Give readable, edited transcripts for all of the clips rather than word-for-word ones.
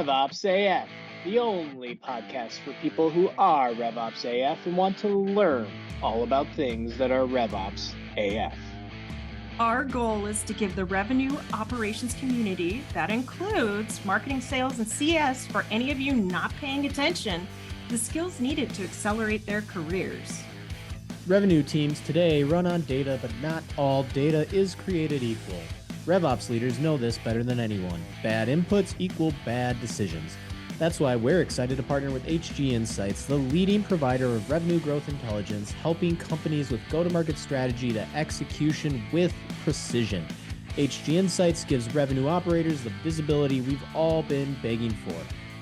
RevOpsAF, the only podcast for people who are RevOpsAF and want to learn all about things that are RevOpsAF. Our goal is to give the revenue operations community, that includes marketing, sales, and CS, for any of you not paying attention, the skills needed to accelerate their careers. Revenue teams today run on data, but not all data is created equal. RevOps leaders know this better than anyone. Bad inputs equal bad decisions. That's why we're excited to partner with HG Insights, the leading provider of revenue growth intelligence, helping companies with go-to-market strategy to execution with precision. HG Insights gives revenue operators the visibility we've all been begging for.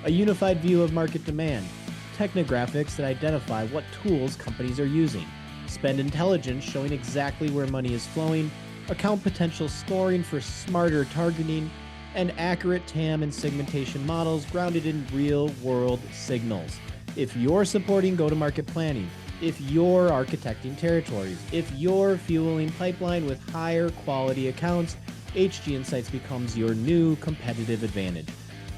A unified view of market demand, technographics that identify what tools companies are using, spend intelligence showing exactly where money is flowing, account potential scoring for smarter targeting, and accurate TAM and segmentation models grounded in real-world signals. If you're supporting go-to-market planning, if you're architecting territories, if you're fueling pipeline with higher quality accounts, HG Insights becomes your new competitive advantage.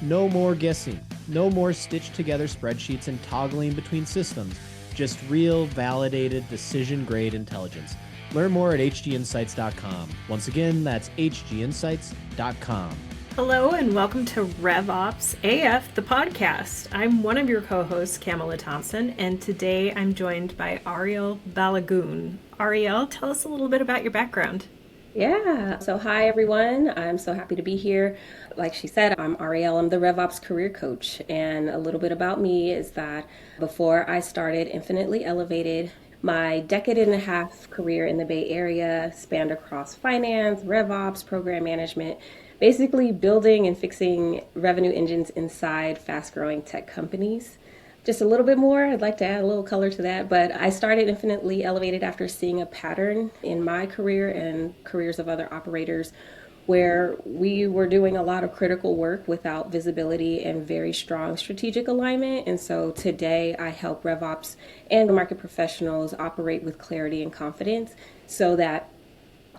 No more guessing, no more stitched-together spreadsheets and toggling between systems, just real, validated, decision-grade intelligence. Learn more at hginsights.com. Once again, that's hginsights.com. Hello and welcome to RevOpsAF, the podcast. I'm one of your co-hosts, Kamala Thompson, and today I'm joined by Arriel Balogun. Arriel, tell us a little bit about your background. Yeah, so hi everyone. I'm so happy to be here. Like she said, I'm Arriel. I'm the RevOps career coach. And a little bit about me is that before I started Infinitely Elevated, my decade and a half career in the Bay Area spanned across finance, RevOps, program management, basically building and fixing revenue engines inside fast-growing tech companies. Just a little bit more, I'd like to add a little color to that, but I started Infinitely Elevated after seeing a pattern in my career and careers of other operators where we were doing a lot of critical work without visibility and very strong strategic alignment. And so today I help RevOps and market professionals operate with clarity and confidence so that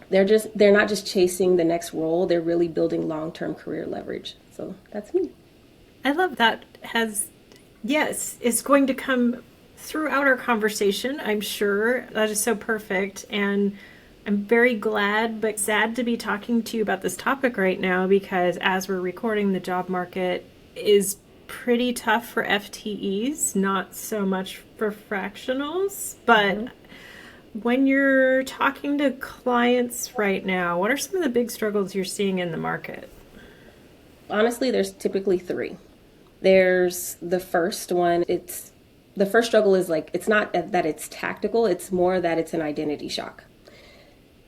they're not just chasing the next role, they're really building long-term career leverage. So that's me. I love that. Yes, it's going to come throughout our conversation, I'm sure. That is so perfect. And I'm very glad but sad to be talking to you about this topic right now because as we're recording, the job market is pretty tough for FTEs, not so much for fractionals. But when you're talking to clients right now, what are some of the big struggles you're seeing in the market? Honestly, there's typically three. There's the first one. The first struggle is it's not that it's tactical, it's more that it's an identity shock.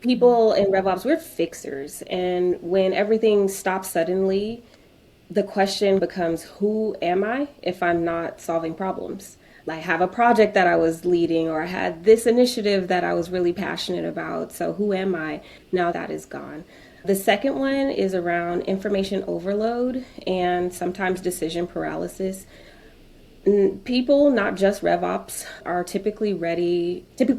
People in RevOps, we're fixers. And when everything stops suddenly, the question becomes, who am I if I'm not solving problems? I have a project that I was leading, or I had this initiative that I was really passionate about. So who am I? Now that is gone. The second one is around information overload and sometimes decision paralysis. People, not just RevOps, are typically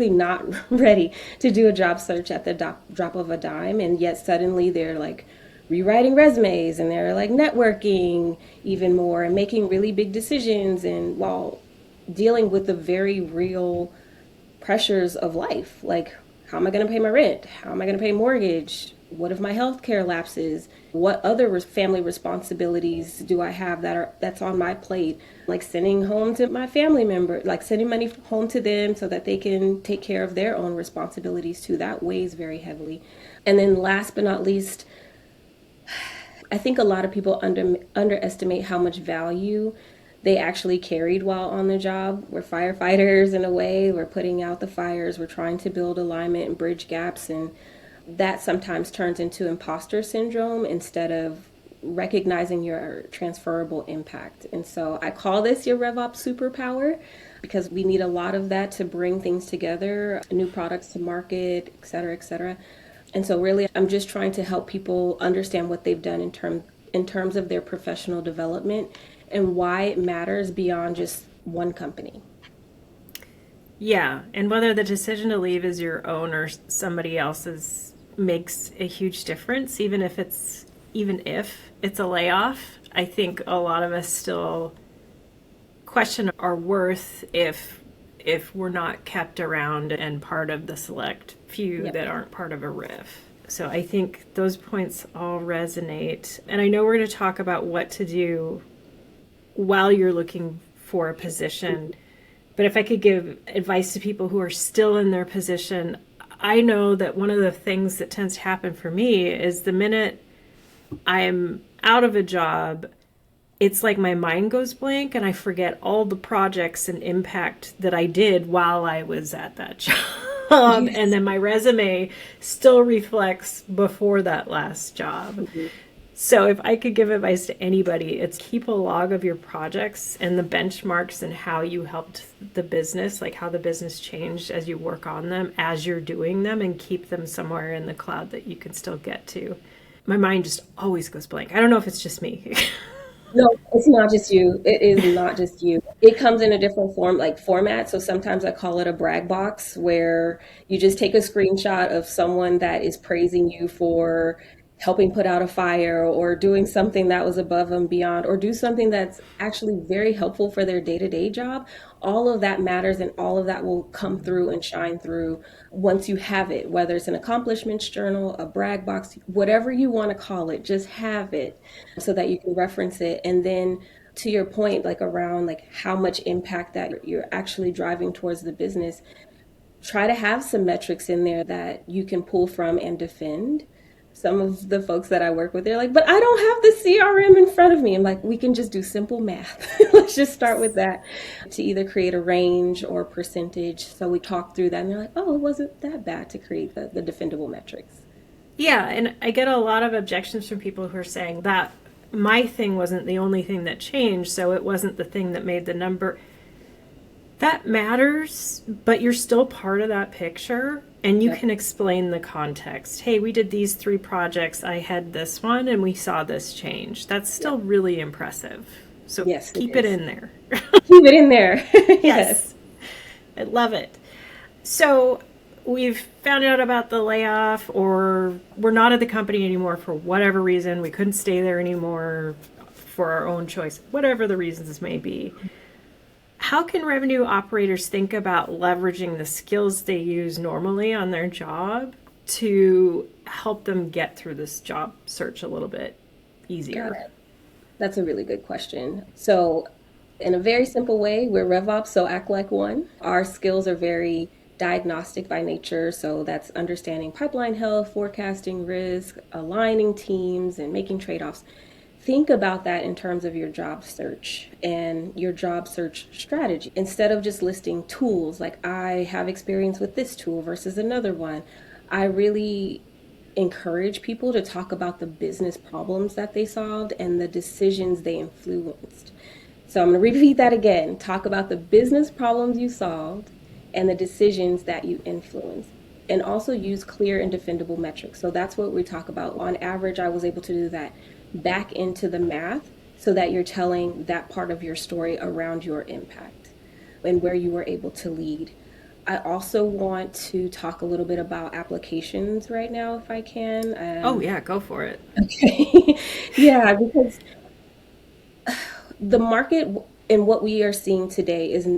not ready to do a job search at the drop of a dime. And yet suddenly they're rewriting resumes and they're networking even more and making really big decisions. And while dealing with the very real pressures of life, how am I going to pay my rent? How am I going to pay mortgage? What if my health care lapses? What other family responsibilities do I have that's on my plate? Sending home to my family member, sending money home to them so that they can take care of their own responsibilities too. That weighs very heavily. And then last but not least, I think a lot of people underestimate how much value they actually carried while on the job. We're firefighters in a way. We're putting out the fires. We're trying to build alignment and bridge gaps. And that sometimes turns into imposter syndrome instead of recognizing your transferable impact. And so I call this your RevOps superpower because we need a lot of that to bring things together, new products to market, et cetera, et cetera. And so really, I'm just trying to help people understand what they've done in terms of their professional development and why it matters beyond just one company. Yeah, and whether the decision to leave is your own or somebody else's makes a huge difference, even if it's a layoff. I think a lot of us still question our worth if we're not kept around and part of the select few that aren't part of a RIF. So I think those points all resonate. And I know we're going to talk about what to do while you're looking for a position. But if I could give advice to people who are still in their position, I know that one of the things that tends to happen for me is the minute I'm out of a job, it's like my mind goes blank and I forget all the projects and impact that I did while I was at that job. Yes. And then my resume still reflects before that last job. Mm-hmm. So if I could give advice to anybody, it's keep a log of your projects and the benchmarks and how you helped the business, like how the business changed as you work on them, as you're doing them, and keep them somewhere in the cloud that you can still get to. My mind just always goes blank. I don't know if it's just me. No, it's not just you. It is not just you. It comes in a different format. So sometimes I call it a brag box, where you just take a screenshot of someone that is praising you for helping put out a fire or doing something that was above and beyond, or do something that's actually very helpful for their day-to-day job. All of that matters, and all of that will come through and shine through once you have it, whether it's an accomplishments journal, a brag box, whatever you want to call it, just have it so that you can reference it. And then to your point, like around like how much impact that you're actually driving towards the business, try to have some metrics in there that you can pull from and defend. Some of the folks that I work with, they're like, but I don't have the CRM in front of me. I'm like, we can just do simple math. Let's just start with that to either create a range or percentage. So we talk through that and they're like, oh, it wasn't that bad to create the defendable metrics. Yeah, and I get a lot of objections from people who are saying that my thing wasn't the only thing that changed, so it wasn't the thing that made the number. That matters, but you're still part of that picture. And you can explain the context. Hey, we did these 3 projects. I had this one and we saw this change. That's still really impressive. So yes, keep it in there. Keep it in there. Yes. I love it. So we've found out about the layoff, or we're not at the company anymore for whatever reason. We couldn't stay there anymore for our own choice, whatever the reasons may be. How can revenue operators think about leveraging the skills they use normally on their job to help them get through this job search a little bit easier? That's a really good question. So in a very simple way, we're RevOps, so act like one. Our skills are very diagnostic by nature. So that's understanding pipeline health, forecasting risk, aligning teams, and making trade-offs. Think about that in terms of your job search and your job search strategy. Instead of just listing tools, like I have experience with this tool versus another one, I really encourage people to talk about the business problems that they solved and the decisions they influenced. So I'm going to repeat that again. Talk about the business problems you solved and the decisions that you influenced. And also use clear and defendable metrics. So that's what we talk about. On average, I was able to do that. Back into the math so that you're telling that part of your story around your impact and where you were able to lead. I also want to talk a little bit about applications right now, if I can. Oh yeah, go for it. Okay. Yeah, because the market and what we are seeing today is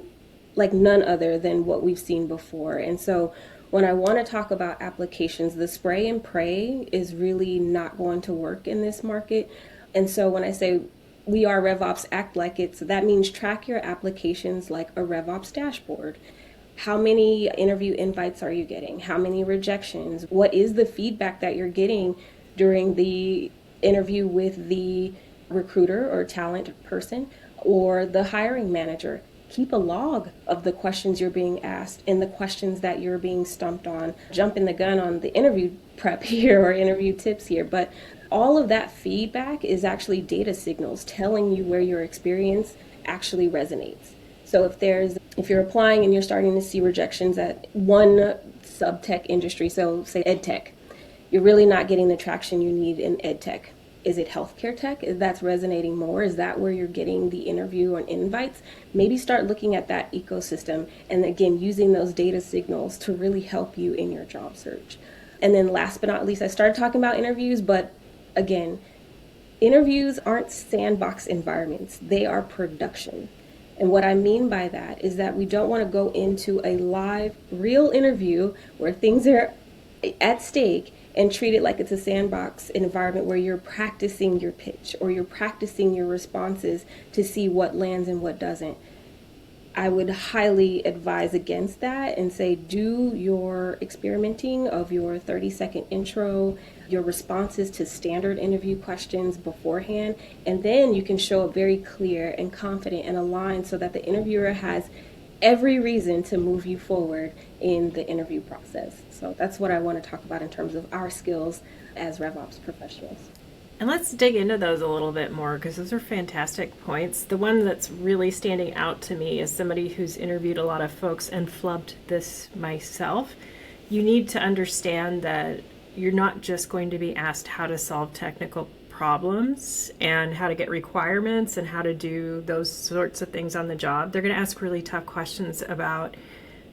like none other than what we've seen before. And so when I want to talk about applications, the spray and pray is really not going to work in this market. And so when I say we are RevOps, act like it, so that means track your applications like a RevOps dashboard. How many interview invites are you getting? How many rejections? What is the feedback that you're getting during the interview with the recruiter or talent person or the hiring manager? Keep a log of the questions you're being asked and the questions that you're being stumped on. Jumping the gun on the interview prep here or interview tips here, but all of that feedback is actually data signals telling you where your experience actually resonates. So if you're applying and you're starting to see rejections at one sub-tech industry, so say ed tech, you're really not getting the traction you need in ed tech. Is it healthcare tech? Is that's resonating more? Is that where you're getting the interview or invites? Maybe start looking at that ecosystem and again, using those data signals to really help you in your job search. And then last but not least, I started talking about interviews, but again, Interviews aren't sandbox environments, they are production. And what I mean by that is that we don't want to go into a live, real interview where things are at stake and treat it like it's a sandbox environment where you're practicing your pitch or you're practicing your responses to see what lands and what doesn't. I would highly advise against that and say do your experimenting of your 30-second intro, your responses to standard interview questions beforehand, and then you can show up very clear and confident and aligned so that the interviewer has every reason to move you forward in the interview process. So that's what I want to talk about in terms of our skills as RevOps professionals. And let's dig into those a little bit more because those are fantastic points. The one that's really standing out to me as somebody who's interviewed a lot of folks and flubbed this myself, you need to understand that you're not just going to be asked how to solve technical problems and how to get requirements and how to do those sorts of things on the job. They're going to ask really tough questions about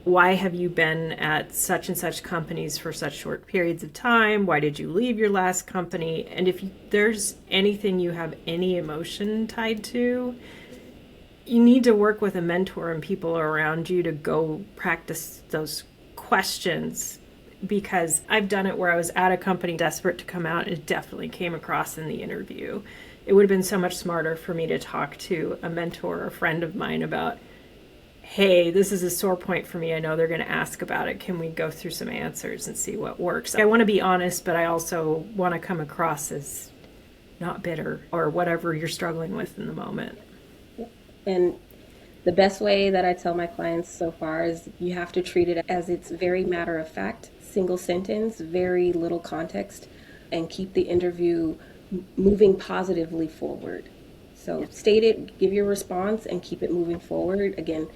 why have you been at such and such companies for such short periods of time? Why did you leave your last company? And if there's anything you have any emotion tied to, you need to work with a mentor and people around you to go practice those questions, because I've done it where I was at a company desperate to come out. It definitely came across in the interview. It would have been so much smarter for me to talk to a mentor or a friend of mine about, hey, this is a sore point for me. I know they're going to ask about it. Can we go through some answers and see what works? I want to be honest, but I also want to come across as not bitter or whatever you're struggling with in the moment. And the best way that I tell my clients so far is you have to treat it as it's very matter of fact, single sentence, very little context, and keep the interview moving positively forward. So state it, give your response, and keep it moving forward. Again,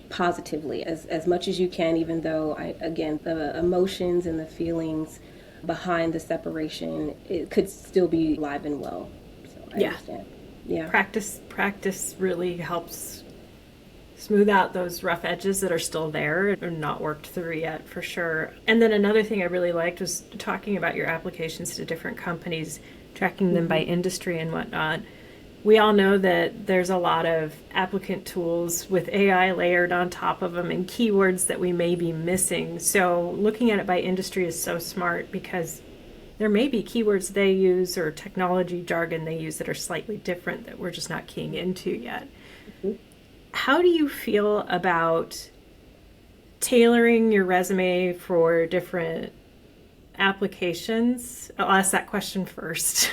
positively as much as you can, even though the emotions and the feelings behind the separation, it could still be alive and well. So I understand. Yeah. Practice really helps smooth out those rough edges that are still there and not worked through yet, for sure. And then another thing I really liked was talking about your applications to different companies, tracking them by industry and whatnot. We all know that there's a lot of applicant tools with AI layered on top of them and keywords that we may be missing. So looking at it by industry is so smart because there may be keywords they use or technology jargon they use that are slightly different that we're just not keying into yet. Mm-hmm. How do you feel about tailoring your resume for different applications? I'll ask that question first.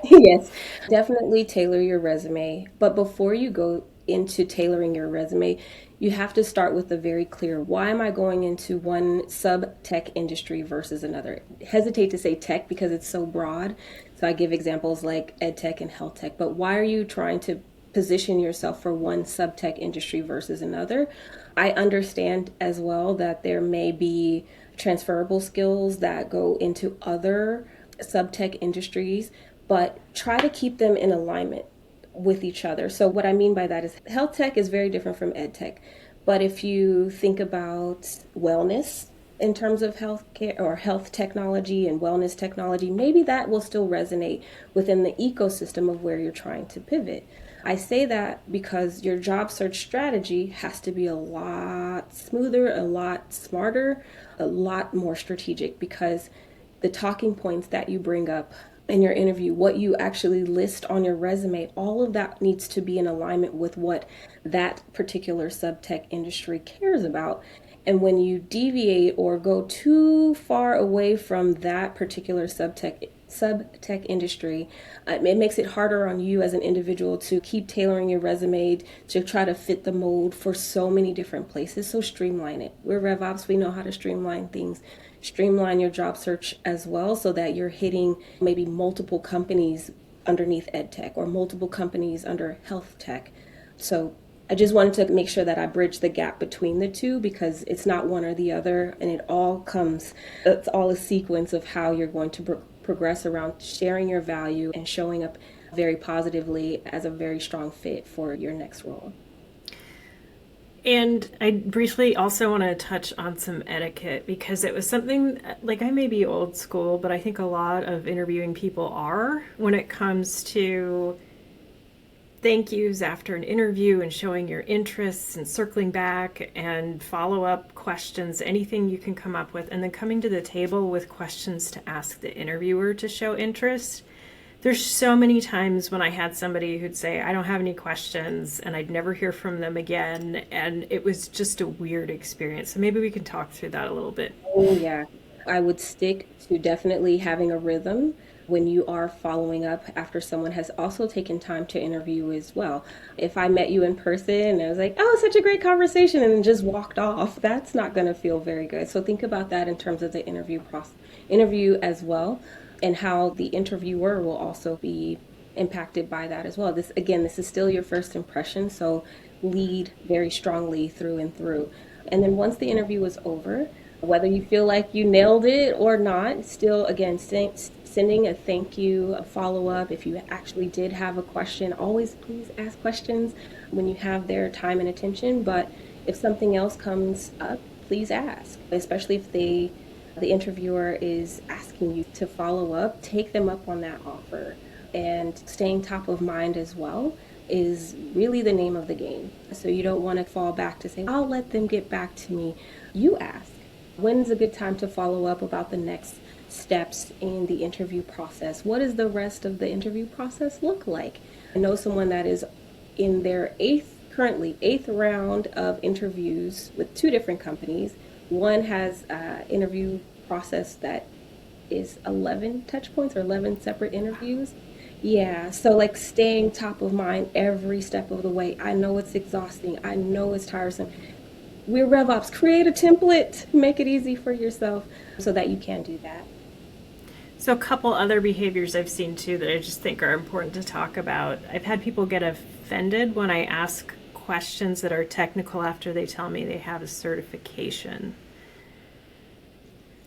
Yes, definitely tailor your resume. But before you go into tailoring your resume, you have to start with a very clear, why am I going into one sub-tech industry versus another? I hesitate to say tech because it's so broad. So I give examples like ed tech and health tech. But why are you trying to position yourself for one sub-tech industry versus another? I understand as well that there may be transferable skills that go into other sub-tech industries, but try to keep them in alignment with each other. So what I mean by that is health tech is very different from ed tech. But if you think about wellness in terms of healthcare or health technology and wellness technology, maybe that will still resonate within the ecosystem of where you're trying to pivot. I say that because your job search strategy has to be a lot smoother, a lot smarter, a lot more strategic, because the talking points that you bring up in your interview, what you actually list on your resume, all of that needs to be in alignment with what that particular sub-tech industry cares about. And when you deviate or go too far away from that particular sub-tech industry, it makes it harder on you as an individual to keep tailoring your resume to try to fit the mold for so many different places. So streamline it. We're RevOps, we know how to streamline things. Streamline your job search as well so that you're hitting maybe multiple companies underneath ed tech or multiple companies under health tech. So I just wanted to make sure that I bridge the gap between the two, because it's not one or the other, and it's all a sequence of how you're going to progress around sharing your value and showing up very positively as a very strong fit for your next role. And I briefly also want to touch on some etiquette because it was something like I may be old school, but I think a lot of interviewing people are when it comes to thank yous after an interview and showing your interests and circling back and follow-up questions, anything you can come up with, and then coming to the table with questions to ask the interviewer to show interest. There's so many times when I had somebody who'd say, I don't have any questions, and I'd never hear from them again. And it was just a weird experience. So maybe we can talk through that a little bit. Oh, yeah. I would stick to definitely having a rhythm when you are following up after someone has also taken time to interview as well. If I met you in person and I was like, oh, such a great conversation, and then just walked off, that's not going to feel very good. So think about that in terms of the interview as well, and how the interviewer will also be impacted by that as well. This is still your first impression, so lead very strongly through and through. And then once the interview is over, whether you feel like you nailed it or not, still, again, sending a thank you, a follow-up. If you actually did have a question, always please ask questions when you have their time and attention. But if something else comes up, please ask, especially if the interviewer is asking you to follow up. Take them up on that offer. And staying top of mind as well is really the name of the game. So you don't want to fall back to say, I'll let them get back to me. You ask. When's a good time to follow up about the next steps in the interview process? What does the rest of the interview process look like? I know someone that is in their currently eighth round of interviews with two different companies. One has an interview process that is 11 touch points or 11 separate interviews. Yeah, so like staying top of mind every step of the way. I know it's exhausting. I know it's tiresome. We're RevOps. Create a template. Make it easy for yourself so that you can do that. So a couple other behaviors I've seen too that I just think are important to talk about. I've had people get offended when I ask questions that are technical after they tell me they have a certification.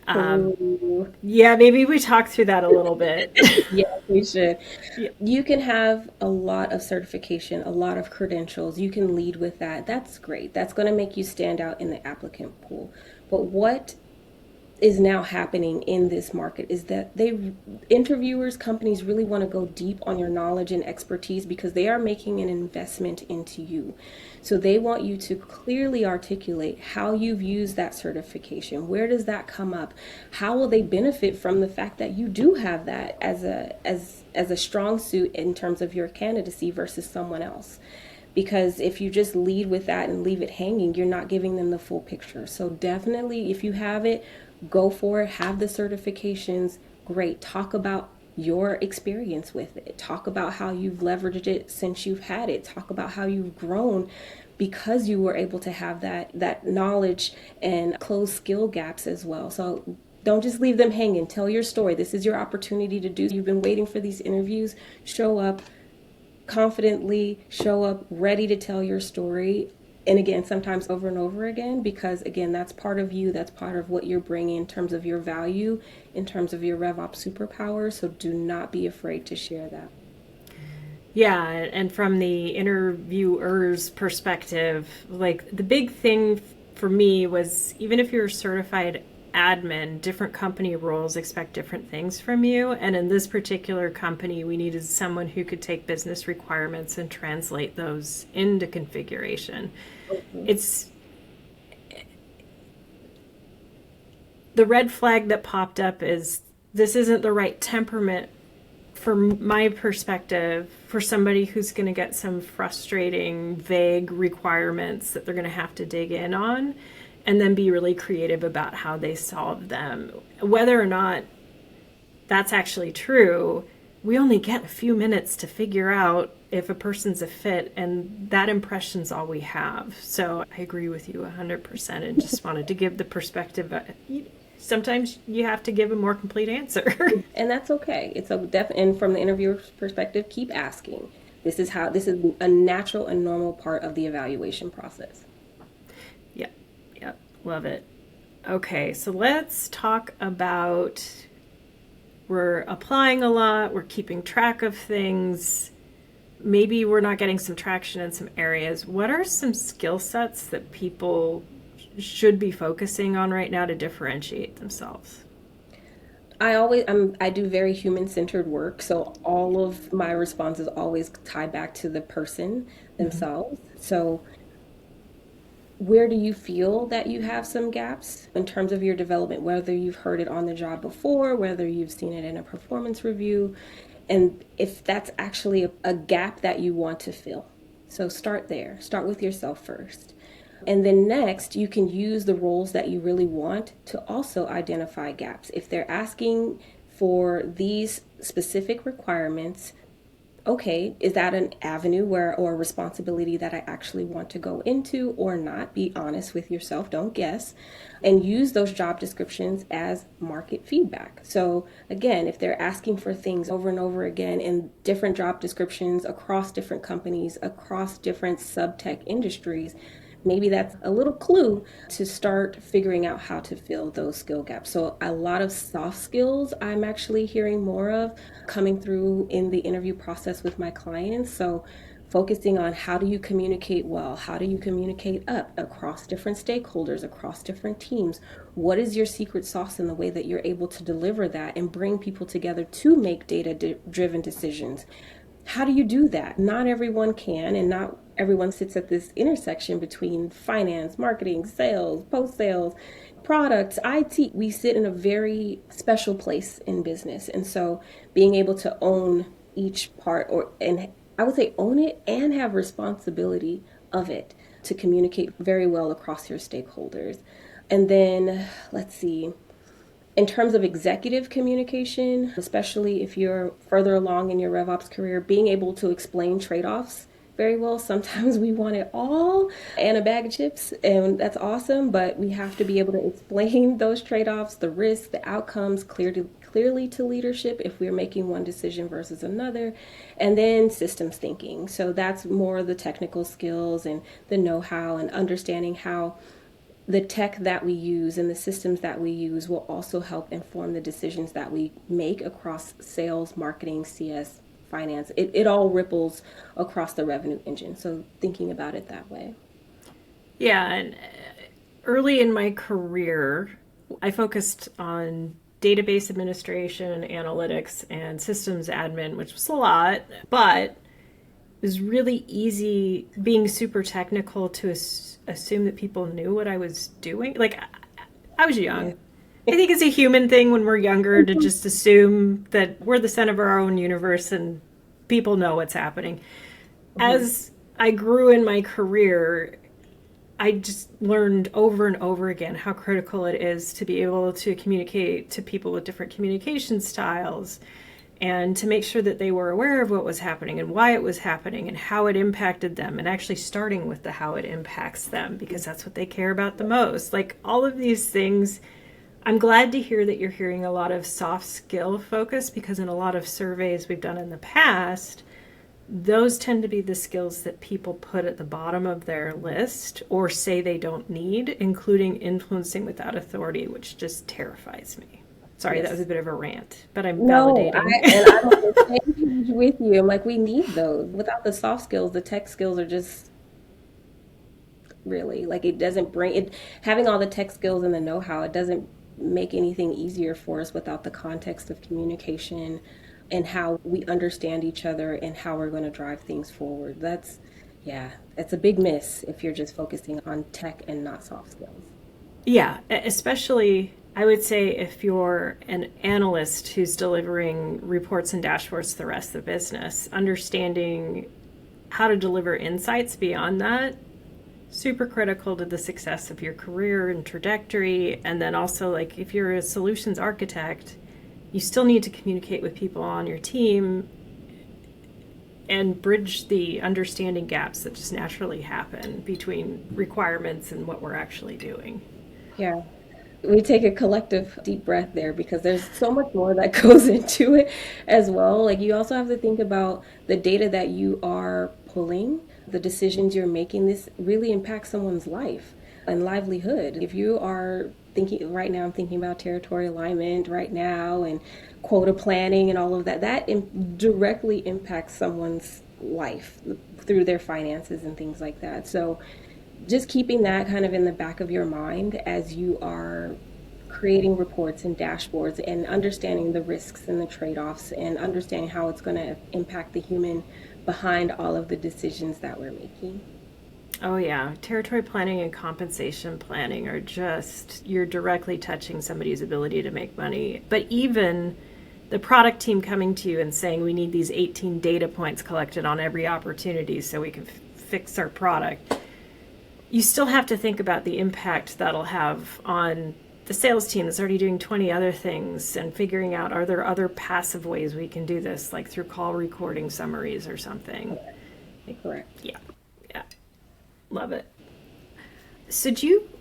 Yeah, maybe we talk through that a little bit. Yeah, we should. Yeah. You can have a lot of certification, a lot of credentials. You can lead with that. That's great. That's going to make you stand out in the applicant pool. But what is now happening in this market is that interviewers, companies really want to go deep on your knowledge and expertise because they are making an investment into you. So they want you to clearly articulate how you've used that certification. Where does that come up? How will they benefit from the fact that you do have that as a strong suit in terms of your candidacy versus someone else? Because if you just lead with that and leave it hanging, you're not giving them the full picture. So definitely, if you have it, go for it. Have the certifications. Great. Talk about your experience with it. Talk about how you've leveraged it since you've had it. Talk about how you've grown because you were able to have that knowledge and close skill gaps as well. So don't just leave them hanging. Tell your story. This is your opportunity to do. You've been waiting for these interviews. Show up confidently, show up ready to tell your story. And again, sometimes over and over again, because again, that's part of you. That's part of what you're bringing in terms of your value, in terms of your RevOps superpowers. So do not be afraid to share that. Yeah, and from the interviewer's perspective, like the big thing for me was even if you're a certified admin, different company roles expect different things from you. And in this particular company, we needed someone who could take business requirements and translate those into configuration. Mm-hmm. It's the red flag that popped up is this isn't the right temperament from my perspective for somebody who's going to get some frustrating, vague requirements that they're going to have to dig in on and then be really creative about how they solve them. Whether or not that's actually true, we only get a few minutes to figure out if a person's a fit, and that impression's all we have. So I agree with you 100% and just wanted to give the perspective. Sometimes you have to give a more complete answer. And that's okay. It's and from the interviewer's perspective, keep asking. This is a natural and normal part of the evaluation process. Yep, love it. Okay, so let's talk about, we're applying a lot, we're keeping track of things. maybe we're not getting some traction in some areas. What are some skill sets that people should be focusing on right now to differentiate themselves? I do very human-centered work, so all of my responses always tie back to the person themselves. So where do you feel that you have some gaps in terms of your development, whether you've heard it on the job before, whether you've seen it in a performance review, and if that's actually a gap that you want to fill. So start there. Start with yourself first. And then next, you can use the roles that you really want to also identify gaps. If they're asking for these specific requirements, okay, is that an avenue or a responsibility that I actually want to go into or not? Be honest with yourself, don't guess, and use those job descriptions as market feedback. So again, if they're asking for things over and over again in different job descriptions across different companies, across different sub-tech industries, maybe that's a little clue to start figuring out how to fill those skill gaps. So a lot of soft skills I'm actually hearing more of coming through in the interview process with my clients. So focusing on how do you communicate well? How do you communicate up across different stakeholders, across different teams? What is your secret sauce in the way that you're able to deliver that and bring people together to make data-driven decisions? How do you do that? Not everyone can, and not everyone sits at this intersection between finance, marketing, sales, post-sales, products, IT. We sit in a very special place in business. And so being able to own each part, and I would say own it and have responsibility of it to communicate very well across your stakeholders. And then, let's see, in terms of executive communication, especially if you're further along in your RevOps career, being able to explain trade-offs very well. Sometimes we want it all and a bag of chips, and that's awesome, but we have to be able to explain those trade-offs, the risks, the outcomes clearly to leadership if we're making one decision versus another. And then systems thinking. So that's more the technical skills and the know-how and understanding how the tech that we use and the systems that we use will also help inform the decisions that we make across sales, marketing, CS, finance. It all ripples across the revenue engine. So thinking about it that way. Yeah, and early in my career, I focused on database administration, analytics, and systems admin, which was a lot, but it was really easy being super technical to assume that people knew what I was doing. Like, I was young. I think it's a human thing when we're younger to just assume that we're the center of our own universe and people know what's happening. As I grew in my career, I just learned over and over again how critical it is to be able to communicate to people with different communication styles and to make sure that they were aware of what was happening and why it was happening and how it impacted them, and actually starting with the how it impacts them, because that's what they care about the most. Like, all of these things, I'm glad to hear that you're hearing a lot of soft skill focus, because in a lot of surveys we've done in the past, those tend to be the skills that people put at the bottom of their list or say they don't need, including influencing without authority, which just terrifies me. Sorry, That was a bit of a rant, but I'm validating. I'm on the same page with you. I'm like, we need those. Without the soft skills, the tech skills are just really, like, it doesn't bring it. Having all the tech skills and the know-how, it doesn't make anything easier for us without the context of communication and how we understand each other and how we're going to drive things forward. That's a big miss if you're just focusing on tech and not soft skills. Yeah, especially, I would say, if you're an analyst who's delivering reports and dashboards to the rest of the business, understanding how to deliver insights beyond that, super critical to the success of your career and trajectory. And then also, like, if you're a solutions architect, you still need to communicate with people on your team and bridge the understanding gaps that just naturally happen between requirements and what we're actually doing. Yeah. We take a collective deep breath there, because there's so much more that goes into it as well. Like, you also have to think about the data that you are pulling, the decisions you're making. This really impacts someone's life and livelihood. If you are thinking right now, I'm thinking about territory alignment right now and quota planning and all of that, that directly impacts someone's life through their finances and things like that. So just keeping that kind of in the back of your mind as you are creating reports and dashboards and understanding the risks and the trade-offs and understanding how it's going to impact the human behind all of the decisions that we're making. Oh yeah, territory planning and compensation planning are just, you're directly touching somebody's ability to make money. But even the product team coming to you and saying we need these 18 data points collected on every opportunity so we can fix our product, you still have to think about the impact that'll have on the sales team that's already doing 20 other things and figuring out, are there other passive ways we can do this, like through call recording summaries or something? Correct. Yeah. Love it. So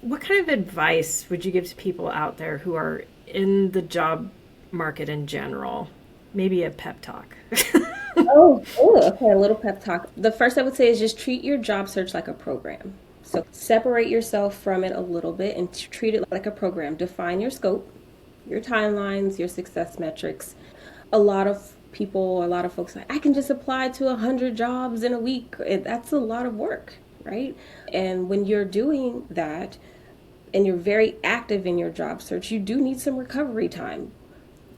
what kind of advice would you give to people out there who are in the job market in general? Maybe a pep talk. Okay, a little pep talk. The first I would say is just treat your job search like a program. So separate yourself from it a little bit and treat it like a program. Define your scope, your timelines, your success metrics. A lot of folks like, I can just apply to 100 jobs in a week. That's a lot of work, right? And when you're doing that and you're very active in your job search, you do need some recovery time.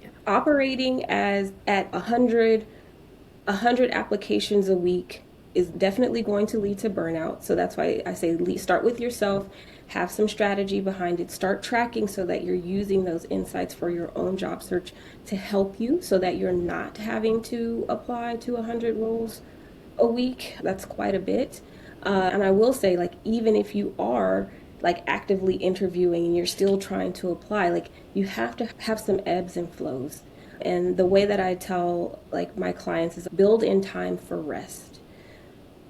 Yeah. Operating at 100 applications a week is definitely going to lead to burnout. So that's why I say start with yourself, have some strategy behind it, start tracking so that you're using those insights for your own job search to help you so that you're not having to apply to 100 roles a week. That's quite a bit. And I will say, like, even if you are like actively interviewing and you're still trying to apply, like, you have to have some ebbs and flows. And the way that I tell like my clients is build in time for rest,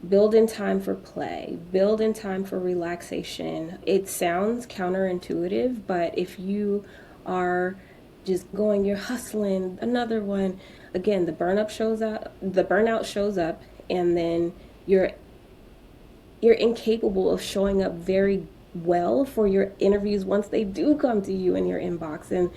build in time for play, build in time for relaxation. It sounds counterintuitive, but if you are just going, you're hustling, another one, again, the burnout shows up, and then you're incapable of showing up very well for your interviews once they do come to you in your inbox. And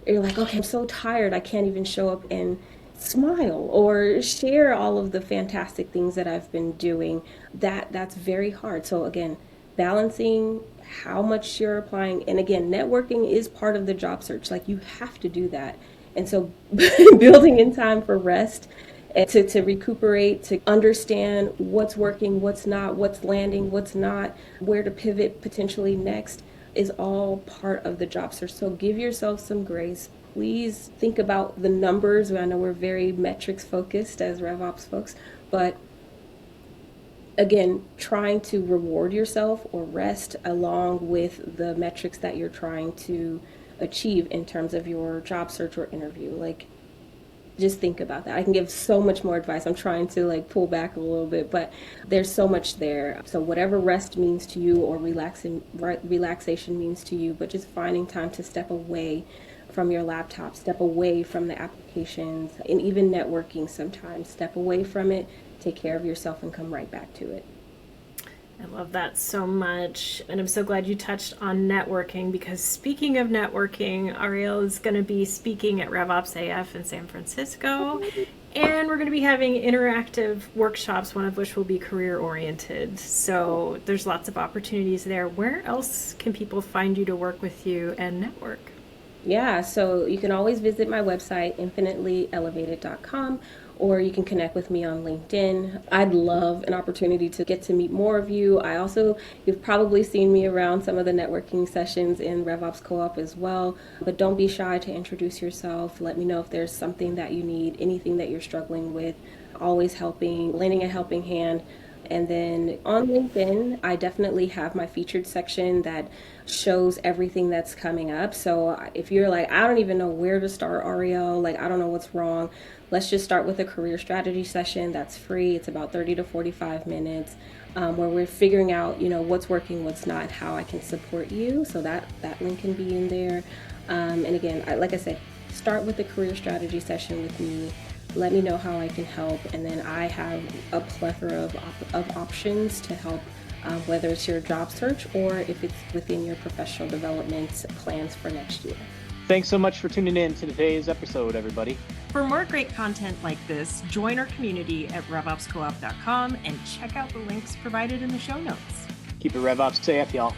you're like, okay, I'm so tired, I can't even show up and smile or share all of the fantastic things that I've been doing. That's very hard. So again, balancing how much you're applying. And again, networking is part of the job search. Like, you have to do that. And so building in time for rest, and to recuperate, to understand what's working, what's not, what's landing, what's not, where to pivot potentially next, is all part of the job search. So give yourself some grace. Please think about the numbers. I know we're very metrics focused as RevOps folks, but again, trying to reward yourself or rest along with the metrics that you're trying to achieve in terms of your job search or interview. Like, just think about that. I can give so much more advice. I'm trying to like pull back a little bit, but there's so much there. So whatever rest means to you or relaxation means to you, but just finding time to step away from your laptop, step away from the applications, and even networking sometimes. Step away from it, take care of yourself, and come right back to it. I love that so much. And I'm so glad you touched on networking, because speaking of networking, Arriel is going to be speaking at RevOpsAF in San Francisco. And we're going to be having interactive workshops, one of which will be career oriented. So there's lots of opportunities there. Where else can people find you to work with you and network? Yeah, so you can always visit my website, infinitelyelevated.com, or you can connect with me on LinkedIn. I'd love an opportunity to get to meet more of you. You've probably seen me around some of the networking sessions in RevOps Co-op as well, but don't be shy to introduce yourself. Let me know if there's something that you need, anything that you're struggling with. Always lending a helping hand. And then on LinkedIn, I definitely have my featured section that shows everything that's coming up. So if you're like, I don't even know where to start, Arriel, like, I don't know what's wrong, let's just start with a career strategy session that's free. It's about 30 to 45 minutes where we're figuring out, what's working, what's not, how I can support you. So that link can be in there. And again, like I said, start with the career strategy session with me. Let me know how I can help, and then I have a plethora of options to help, whether it's your job search or if it's within your professional development plans for next year. Thanks so much for tuning in to today's episode, everybody. For more great content like this, join our community at RevOpsCoop.com and check out the links provided in the show notes. Keep it RevOpsAF, y'all.